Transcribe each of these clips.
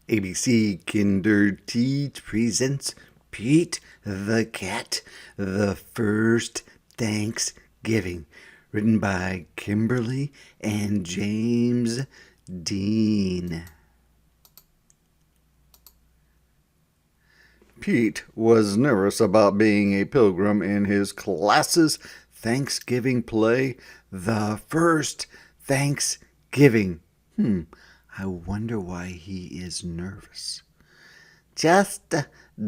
ABC Kinder Teach presents Pete the Cat, The First Thanksgiving, written by Kimberly and James Dean. Pete was nervous about being a pilgrim in his class's Thanksgiving play, The First Thanksgiving. I wonder why he is nervous. Just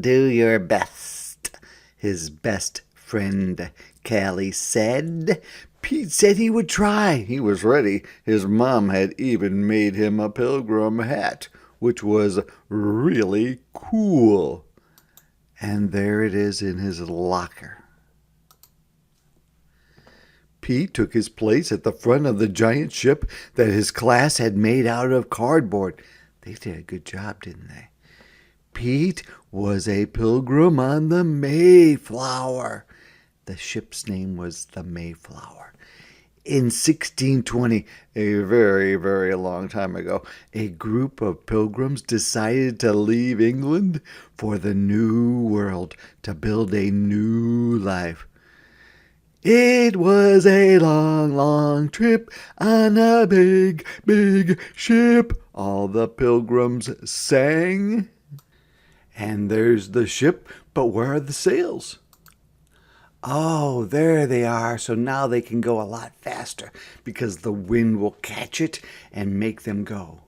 do your best, his best friend Callie said. Pete said he would try. He was ready. His mom had even made him a pilgrim hat, which was really cool. And there it is in his locker. Pete took his place at the front of the giant ship that his class had made out of cardboard. They did a good job, didn't they? Pete was a pilgrim on the Mayflower. The ship's name was the Mayflower. In 1620, a very, very long time ago, a group of pilgrims decided to leave England for the New World to build a new life. It was a long, long trip on a big, big ship, all the pilgrims sang. And there's the ship, but where are the sails? Oh, there they are. So now they can go a lot faster because the wind will catch it and make them go.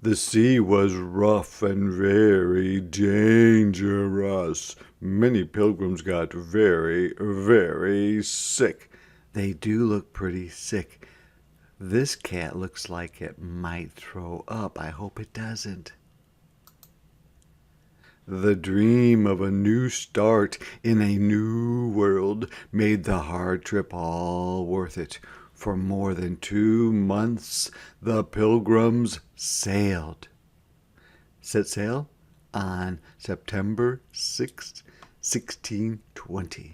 The sea was rough and very dangerous. Many pilgrims got very, very sick. They do look pretty sick. This cat looks like it might throw up. I hope it doesn't. The dream of a new start in a new world made the hard trip all worth it. For more than 2 months, the pilgrims sailed. Set sail on September 6th, 1620.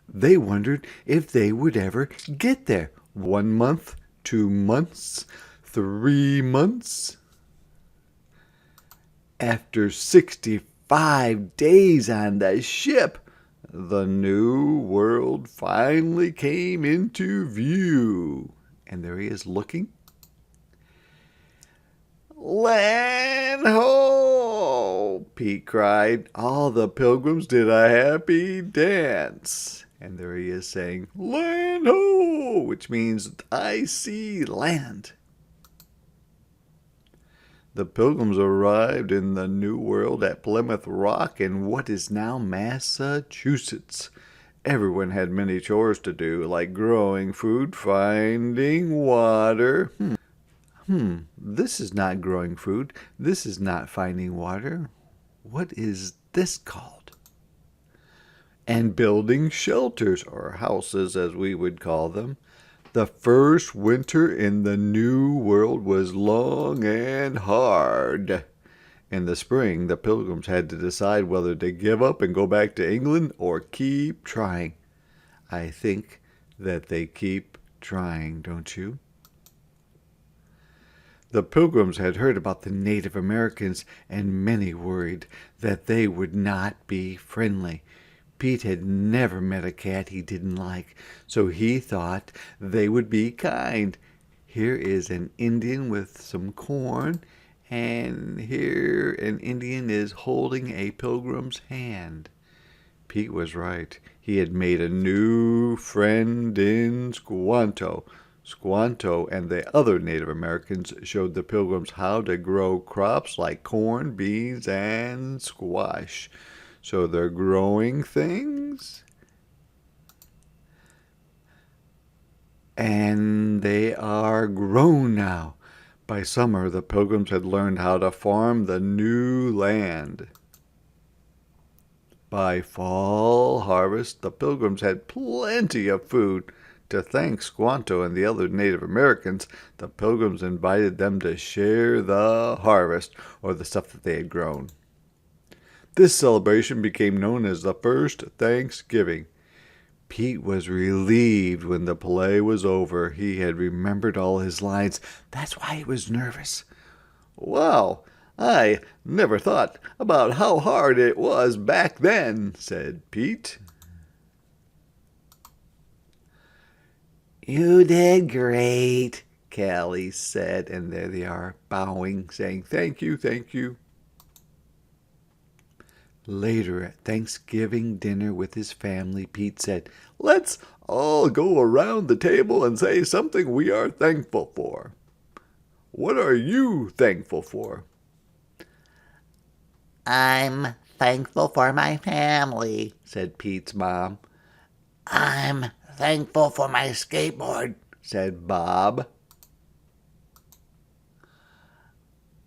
They wondered if they would ever get there. 1 month, 2 months, 3 months. After 65 days on the ship, the new world finally came into view. And there he is looking. Land ho! Pete cried. All the pilgrims did a happy dance. And there he is saying, Land ho! Which means, I see land. The pilgrims arrived in the New World at Plymouth Rock in what is now Massachusetts. Everyone had many chores to do, like growing food, finding water. This is not growing food. This is not finding water. What is this called? And building shelters, or houses as we would call them. The first winter in the New World was long and hard. In the spring, the pilgrims had to decide whether to give up and go back to England or keep trying. I think that they keep trying, don't you? The pilgrims had heard about the Native Americans, and many worried that they would not be friendly. Pete had never met a cat he didn't like, so he thought they would be kind. Here is an Indian with some corn, and here an Indian is holding a pilgrim's hand. Pete was right. He had made a new friend in Squanto. Squanto and the other Native Americans showed the pilgrims how to grow crops like corn, beans, and squash. So they're growing things, and they are grown now. By summer, the pilgrims had learned how to farm the new land. By fall harvest, the pilgrims had plenty of food. To thank Squanto and the other Native Americans, the pilgrims invited them to share the harvest, or the stuff that they had grown. This celebration became known as the First Thanksgiving. Pete was relieved when the play was over. He had remembered all his lines. That's why he was nervous. "Wow, I never thought about how hard it was back then," said Pete. "You did great," Callie said, and there they are, bowing, saying thank you, thank you. Later at Thanksgiving dinner with his family, Pete said, "Let's all go around the table and say something we are thankful for. What are you thankful for?" I'm thankful for my family, said Pete's mom. I'm thankful for my skateboard, said Bob.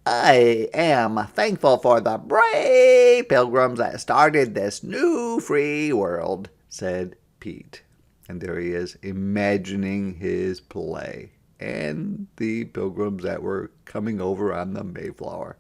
I am thankful for the brave pilgrims that started this new free world, said Pete. And there he is, imagining his play and the pilgrims that were coming over on the Mayflower.